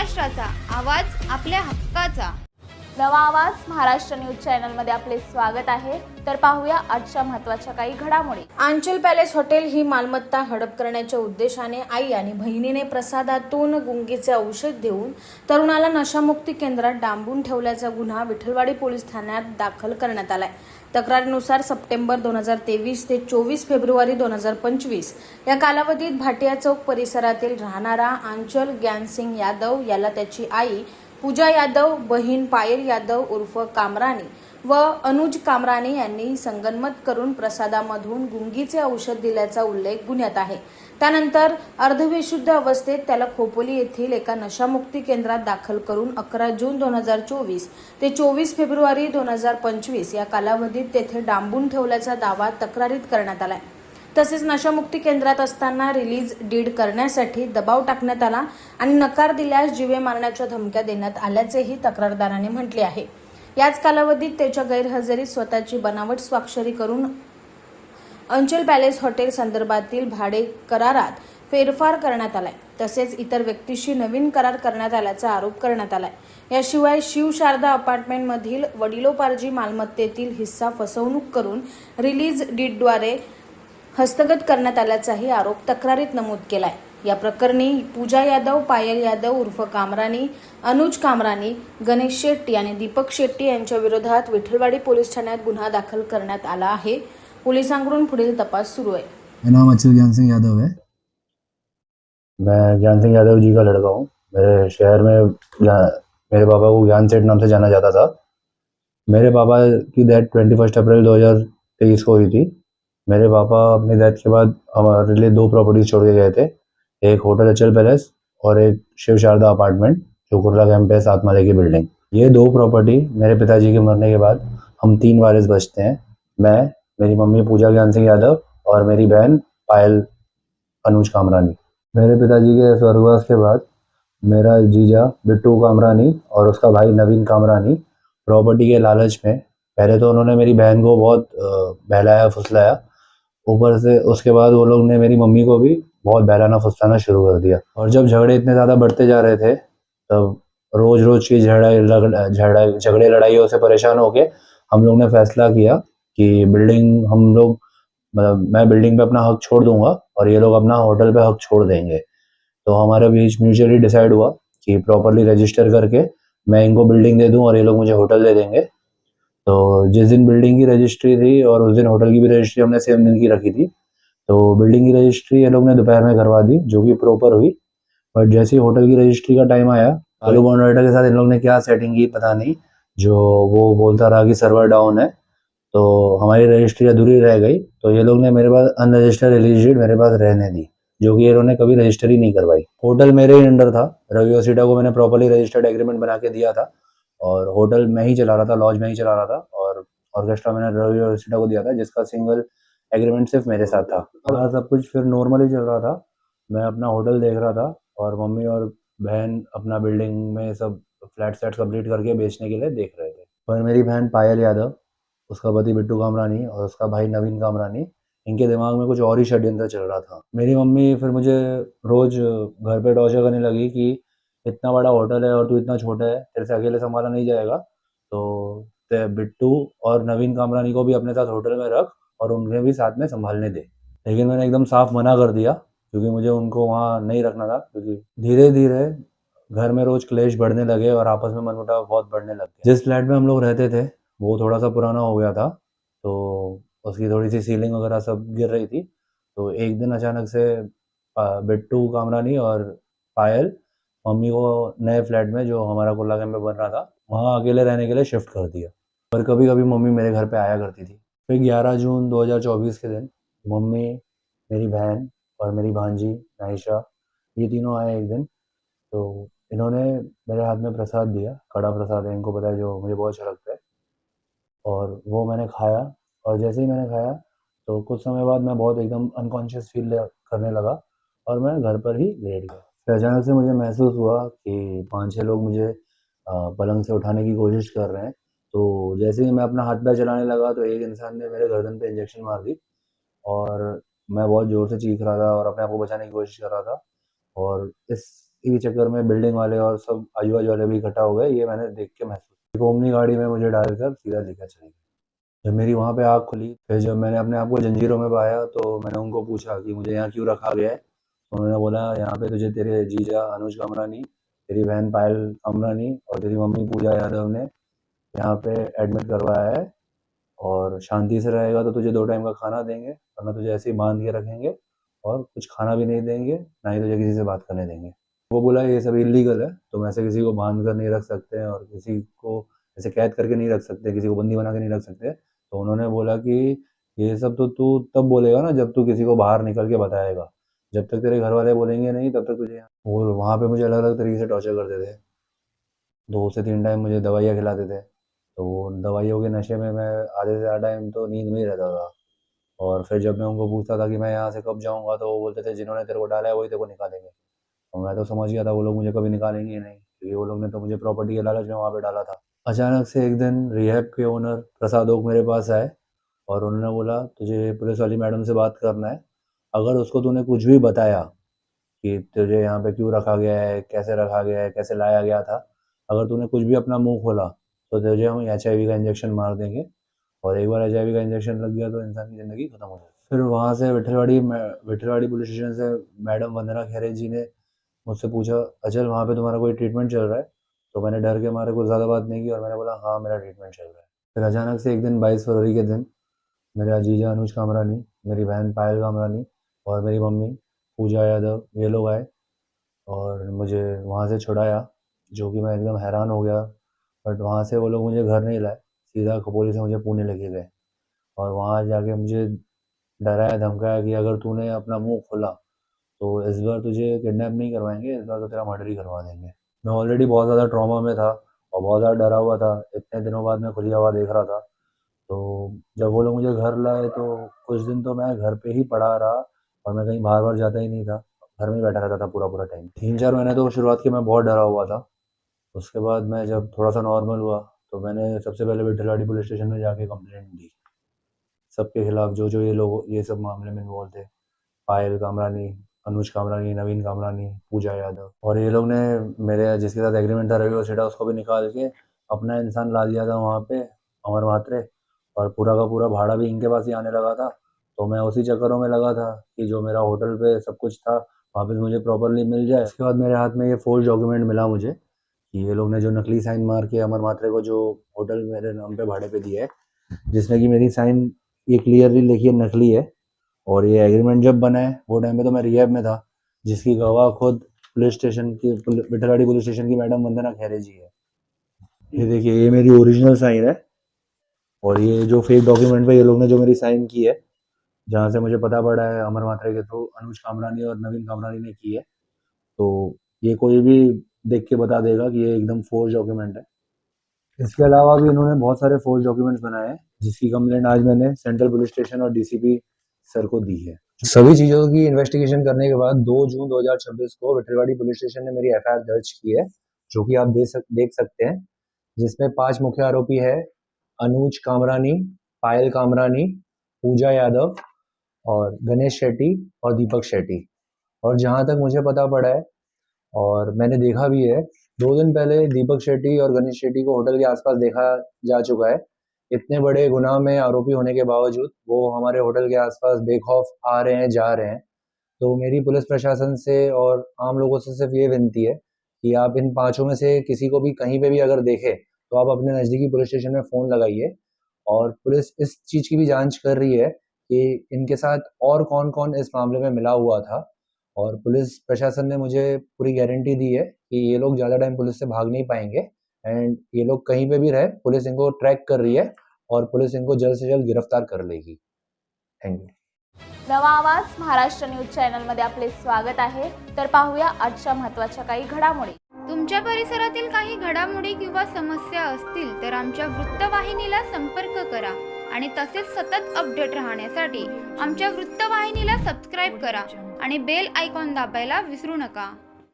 महाराष्ट्राचा आवाज आपल्या हक्काचा. नवा आवाज महाराष्ट्र न्यूज चॅनलमध्ये आपले स्वागत आहे. तर पाहूया आजच्या महत्त्वाच्या काही घडामोडी. आंचल पॅलेस हॉटेल ही मालमत्ता हडप करण्याच्या उद्देशाने आई आणि बहिणीने प्रसादातून गुंगीचे औषध देऊन तरुणाला नशामुक्ती केंद्रात डांबून ठेवल्याचा गुन्हा विठलवाडी पोलीस ठाण्यात दाखल करण्यात आलाय. तक्रारीनुसार सप्टेंबर 2023 ते 24 फेब्रुवारी 2025 या कालावधीत भाटिया चौक परिसरातील राहणारा आंचल ज्ञानसिंग यादव याला त्याची आई पूजा यादव, बहीण पायल यादव उर्फ कामरानी व अनुज कामरानी यांनी संगनमत करून प्रसादामधून गुंगीचे औषध दिल्याचा उल्लेख गुन्ह्यात आहे. त्यानंतर अर्धविशुद्ध अवस्थेत त्याला खोपोली येथील एका नशामुक्ती केंद्रात दाखल करून 11 जून 2024 ते 24 फेब्रुवारी 2025 या कालावधीत तेथे डांबून ठेवल्याचा दावा तक्रारीत करण्यात आलाय. तसेच नशामुक्ती केंद्रात असताना रिलीज डीड करण्यासाठी दबाव टाकण्यात आला आणि नकार दिल्यास जीवे मारण्याच्या धमक्या देण्यात आल्याचेही तक्रारदाराने म्हटले आहे. याच कालावधीत त्याच्या गैरहजेरीत स्वतःची बनावट स्वाक्षरी करून अंचल पॅलेस हॉटेल संदर्भातील भाडे करारात फेरफार करण्यात आलाय. तसेच इतर व्यक्तीशी नवीन करार करण्यात आल्याचा आरोप करण्यात आलाय. याशिवाय शिवशारदा अपार्टमेंटमधील वडिलोपार्जी मालमत्तेतील हिस्सा फसवणूक करून रिलीज डीडद्वारे हस्तगत करण्यात आल्याचाही आरोप तक्रारीत नमूद केलाय. या प्रकरणी पूजा यादव, पायल यादव उर्फ कामरानी, अनुज कामरानी, गणेश शेट्टी आणि दीपक शेट्टी यांच्या विरोधात विठलवाडी पोलीस ठाण्यात गुन्हा दाखल करण्यात आला आहे. पोलिसांकडून पुढील तपास सुरू आहे. मेरा नाम अचल ज्ञान सिंह यादव है। मैं ज्ञान सिंह यादव जी का लड़का हूँ। मेरे शहर में मेरे पापा को ज्ञान सेठ नाम से जाना जाता था। मेरे पापा की डेथ 21 अप्रैल 2023 को हुई थी। मेरे पापा अपनी डेथ के बाद हमारे लिए 2 प्रॉपर्टीज छोड़ के गए थे, एक होटल अचल पैलेस और एक शिव शारदा अपार्टमेंट जो कुर्ला कैंप है 7 माले की बिल्डिंग। ये 2 प्रॉपर्टी मेरे पिताजी के मरने के बाद हम 3 वारिस बचते हैं, मैं, मेरी मम्मी पूजा ज्ञान सिंह यादव और मेरी बहन पायल अनुज कामरानी। मेरे पिताजी के स्वर्गवास के बाद मेरा जीजा बिट्टू कामरानी और उसका भाई नवीन कामरानी प्रॉपर्टी के लालच में पहले तो उन्होंने मेरी बहन को बहुत बहलाया फुसलाया, ऊपर से उसके बाद वो लोग ने मेरी मम्मी को भी बहुत बहलाना फुसलाना शुरू कर दिया। और जब झगड़े इतने ज़्यादा बढ़ते जा रहे थे तब रोज़ रोज़ की झगड़े लड़ाइयों से परेशान होके हम लोग ने फैसला किया कि बिल्डिंग हम लोग मतलब मैं बिल्डिंग पे अपना हक छोड़ दूंगा और ये लोग अपना होटल पे हक छोड़ देंगे। तो हमारे बीच म्यूचुअली डिसाइड हुआ कि प्रॉपर्ली रजिस्टर करके मैं इनको बिल्डिंग दे दूं और ये लोग मुझे होटल दे देंगे। तो जिस दिन बिल्डिंग की रजिस्ट्री थी और उस दिन होटल की भी रजिस्ट्री हमने सेम दिन की रखी थी। तो बिल्डिंग की रजिस्ट्री ये लोग ने दोपहर में करवा दी, जो कि प्रॉपर हुई। बट जैसे ही होटल की रजिस्ट्री का टाइम आया, आलू बॉन्ड राइटर के साथ इन लोग ने क्या सेटिंग की पता नहीं, जो वो बोलता रहा कि सर्वर डाउन है, तो हमारी रजिस्ट्री अधूरी रह गई। तो ये लोग ने मेरे पास अनरजिस्टर्ड रिलीज डीड मेरे पास रहने दी, जो कि इन्होंने कभी रजिस्टर ही नहीं करवाई। होटल मेरे ही अंडर था, रवि ओसिटा को मैंने प्रॉपर्ली रजिस्टर्ड एग्रीमेंट बना के दिया था और होटल मैं ही चला रहा था, लॉज में ही चला रहा था और ऑर्केस्ट्रा मैंने रवि ओसिटा को दिया था, जिसका सिंगल एग्रीमेंट सिर्फ मेरे साथ था। और सब कुछ फिर नॉर्मली चल रहा था। मैं अपना होटल देख रहा था और मम्मी और बहन अपना बिल्डिंग में सब फ्लैट सेट कंप्लीट करके बेचने के लिए देख रहे थे। पर मेरी बहन पायल यादव, उसका पति बिट्टू कामरानी और उसका भाई नवीन कामरानी, इनके दिमाग में कुछ और ही षड्यंत्र चल रहा था। मेरी मम्मी फिर मुझे रोज घर पे टॉर्चर करने लगी कि इतना बड़ा होटल है और तू इतना छोटा है, तेरे से अकेले संभाला नहीं जाएगा, तो बिट्टू और नवीन कामरानी को भी अपने साथ होटल में रख और उन्हें भी साथ में संभालने दे। लेकिन मैंने एकदम साफ मना कर दिया, क्योंकि मुझे उनको वहाँ नहीं रखना था। क्योंकि धीरे धीरे घर में रोज क्लेश बढ़ने लगे और आपस में मनमुटाव बहुत बढ़ने लग गए। जिस फ्लैट में हम लोग रहते थे वो थोड़ा सा पुराना हो गया था, तो उसकी थोड़ी सी सीलिंग वगैरह सब गिर रही थी। तो एक दिन अचानक से बिट्टू कामरानी और पायल मम्मी को नए फ्लैट में, जो हमारा कुल्ला कैंप में बन रहा था, वहाँ अकेले रहने के लिए शिफ्ट कर दिया। पर कभी कभी मम्मी मेरे घर पे आया करती थी। फिर 11 जून 2024 के दिन मम्मी, मेरी बहन और मेरी भांजी नाइशा, ये तीनों आए एक दिन। तो इन्होंने मेरे हाथ में प्रसाद दिया, कड़ा प्रसाद है, इनको पता है, जो मुझे बहुत अच्छा लगता है। और वो मैंने खाया और जैसे ही मैंने खाया तो कुछ समय बाद मैं बहुत एकदम अनकॉन्शियस फील करने लगा और मैं घर पर ही लेट गया। फिर अचानक से मुझे महसूस हुआ कि 5-6 लोग मुझे पलंग से उठाने की कोशिश कर रहे हैं। तो जैसे ही मैं अपना हाथ पैर चलाने लगा तो एक इंसान ने मेरे गर्दन पे इंजेक्शन मार दी और मैं बहुत ज़ोर से चीख रहा था और अपने आप को बचाने की कोशिश कर रहा था। और इस के चक्कर में बिल्डिंग वाले और सब आजू बाजू वाले भी इकट्ठा हो गए, ये मैंने देख के महसूस। एक ओमनी गाड़ी में मुझे डालकर सीधा लेकर चले गए। जब मेरी वहाँ पे आँख खुली, फिर जब मैंने अपने आप को जंजीरों में पाया तो मैंने उनको पूछा कि मुझे यहाँ क्यों रखा गया है। तो उन्होंने बोला, यहाँ पे तुझे तेरे जीजा अनुज कामरानी, तेरी बहन पायल कामरानी और तेरी मम्मी पूजा यादव ने यहाँ पे एडमिट करवाया है, और शांति से रहेगा तो तुझे 2 टाइम का खाना देंगे, वरना तुझे ऐसे ही बांध के रखेंगे और कुछ खाना भी नहीं देंगे, ना ही तुझे किसी से बात करने देंगे। वो बोला ये सब इलीगल है, तुम ऐसे किसी को बांध कर नहीं रख सकते और किसी को ऐसे कैद करके नहीं रख सकते, किसी को बंदी बना के नहीं रख सकते। तो उन्होंने बोला कि ये सब तो तू तब बोलेगा ना जब तू किसी को बाहर निकल के बताएगा, जब तक तेरे घर वाले बोलेंगे नहीं तब तक तुझे। और वहाँ पे मुझे अलग अलग तरीके से टॉर्चर करते थे, 2 से 3 टाइम मुझे दवाइयाँ खिलाते थे। तो दवाइयों के नशे में मैं आधे से ज़्यादा टाइम तो नींद में ही रहता था। और फिर जब मैं उनको पूछता था कि मैं यहाँ से कब जाऊँगा, तो वो बोलते थे जिन्होंने तेरे को डाला है वही तेरे को निकालेंगे। और मैं तो समझ गया था वो लोग मुझे कभी निकालेंगे ही नहीं, क्योंकि वो लोग ने तो मुझे प्रॉपर्टी के लालच में वहाँ पे डाला था। अचानक से एक दिन रिहैब के ओनर प्रसाद ओक मेरे पास आए और उन्होंने बोला तुझे पुलिस वाली मैडम से बात करना है, अगर उसको तूने कुछ भी बताया कि तुझे यहाँ पे क्यों रखा गया है, कैसे रखा गया है, कैसे लाया गया था, अगर तूने कुछ भी अपना मुंह खोला तो तुझे हम HIV का इंजेक्शन मार देंगे, और एक बार HIV का इंजेक्शन लग गया तो इंसान की ज़िंदगी खत्म हो जाती है। फिर वहाँ से विठलवाड़ी पुलिस स्टेशन से मैडम वंदना खैरे जी ने मुझसे पूछा, अचल वहाँ पे तुम्हारा कोई ट्रीटमेंट चल रहा है? तो मैंने डर के मारे कुछ ज़्यादा बात नहीं की और मैंने बोला हाँ मेरा ट्रीटमेंट चल रहा है। फिर अचानक से एक दिन 22 फरवरी के दिन मेरा जीजा अनुज कामरानी, मेरी बहन पायल कामरानी और मेरी मम्मी पूजा यादव, ये लोग आए और मुझे वहाँ से छुड़ाया, जो कि मैं एकदम हैरान हो गया। बट वहाँ से वो लोग मुझे घर नहीं लाए, सीधा खपोली से मुझे पुणे लेके गए और वहाँ जाके मुझे डराया धमकाया कि अगर तूने अपना मुंह खोला तो इस बार तुझे किडनैप नहीं करवाएंगे, इस बार तो तेरा मर्डर ही करवा देंगे। मैं ऑलरेडी बहुत ज़्यादा ट्रॉमा में था और बहुत ज़्यादा डरा हुआ था, इतने दिनों बाद मैं खुली हवा देख रहा था। तो जब वो लोग मुझे घर लाए तो कुछ दिन तो मैं घर पे ही पड़ा रहा और मैं कहीं बाहर जाता ही नहीं था, घर में ही बैठा रहता था पूरा टाइम। 3-4 महीने तो शुरुआत के मैं बहुत डरा हुआ था। उसके बाद मैं जब थोड़ा सा नॉर्मल हुआ तो मैंने सबसे पहले विठलवाड़ी पुलिस स्टेशन में जाके कंप्लेंट दी, सबके खिलाफ जो ये लोग ये सब मामले में इन्वॉल्व थे, पायल कामरानी, अनुज कामरानी, नवीन कामरानी, पूजा यादव। और ये लोग ने मेरे जिसके साथ एग्रीमेंट था रवि वसेठा, उसको भी निकाल के अपना इंसान ला दिया था वहाँ पे, अमर म्हात्रे, और पूरा का पूरा भाड़ा भी इनके पास ही आने लगा था। तो मैं उसी चक्करों में लगा था कि जो मेरा होटल पे सब कुछ था वापस मुझे प्रॉपरली मिल जाए। उसके बाद मेरे हाथ में ये फोर्ज डॉक्यूमेंट मिला मुझे कि ये लोग ने जो नकली साइन मार के अमर म्हात्रे को जो होटल मेरे नाम पे भाड़े पे दिया है, जिसमें कि मेरी साइन ये क्लियरली लिखी है नकली है। और ये एग्रीमेंट जब बना है वो टाइम पे तो मैं रिहैब में था, जिसकी गवाह खुद पुलिस स्टेशन की विठलवाड़ी पुलिस स्टेशन की मैडम वंदना खैरे जी है। ये देखिए ये मेरी ओरिजिनल साइन है, और ये जो फेक डॉक्यूमेंट पे ये लोग ने जो मेरी साइन की है, जहाँ से मुझे पता पड़ा है अमर म्हात्रे के थ्रू अनुज कामरानी और नवीन कामरानी ने की है। तो ये कोई भी देख के बता देगा कि ये एकदम फोर्ज डॉक्यूमेंट है। इसके अलावा भी इन्होंने बहुत सारे फोर्ज डॉक्यूमेंट्स बनाए हैं, जिसकी कंप्लेंट आज मैंने सेंट्रल पुलिस स्टेशन और DCP सर को दी है। सभी चीज़ों की इन्वेस्टिगेशन करने के बाद 2 जून 2026 को विठलवाड़ी पुलिस स्टेशन ने मेरी FIR दर्ज की है, जो कि आप देख सकते हैं, जिसमें 5 मुख्य आरोपी है, अनुज कामरानी, पायल कामरानी, पूजा यादव और गणेश शेट्टी और दीपक शेट्टी। और जहाँ तक मुझे पता पड़ा है और मैंने देखा भी है, 2 दिन पहले दीपक शेट्टी और गणेश शेट्टी को होटल के आसपास देखा जा चुका है। इतने बड़े गुनाह में आरोपी होने के बावजूद वो हमारे होटल के आसपास बेखौफ आ रहे हैं, जा रहे हैं। तो मेरी पुलिस प्रशासन से और आम लोगों से सिर्फ ये विनती है कि आप इन 5 में से किसी को भी कहीं पे भी अगर देखें तो आप अपने नज़दीकी पुलिस स्टेशन में फ़ोन लगाइए। और पुलिस इस चीज़ की भी जांच कर रही है कि इनके साथ और कौन-कौन इस मामले में मिला हुआ था। और पुलिस प्रशासन ने मुझे पूरी गारंटी दी है कि ये लोग ज़्यादा टाइम पुलिस से भाग नहीं पाएंगे, एंड ये लोग कहीं पे भी रहे पुलिस इनको ट्रैक कर रही है और पुलिस इनको जल्द से जल्द गिरफ्तार कर लेगी। Thank you. नवा आवाज महाराष्ट्र न्यूज चॅनलमध्ये आपले स्वागत आहे. तर पाहूया आजच्या महत्त्वाच्या काही घडामोडी. तुमच्या परिसरातील काही घडामोडी किंवा समस्या असतील तर आमच्या वृत्तवाहिनीला संपर्क करा आणि तसेच सतत अपडेट राहण्यासाठी आमच्या वृत्तवाहिनीला सबस्क्राईब करा आणि बेल आयकॉन दाबायला विसरू नका.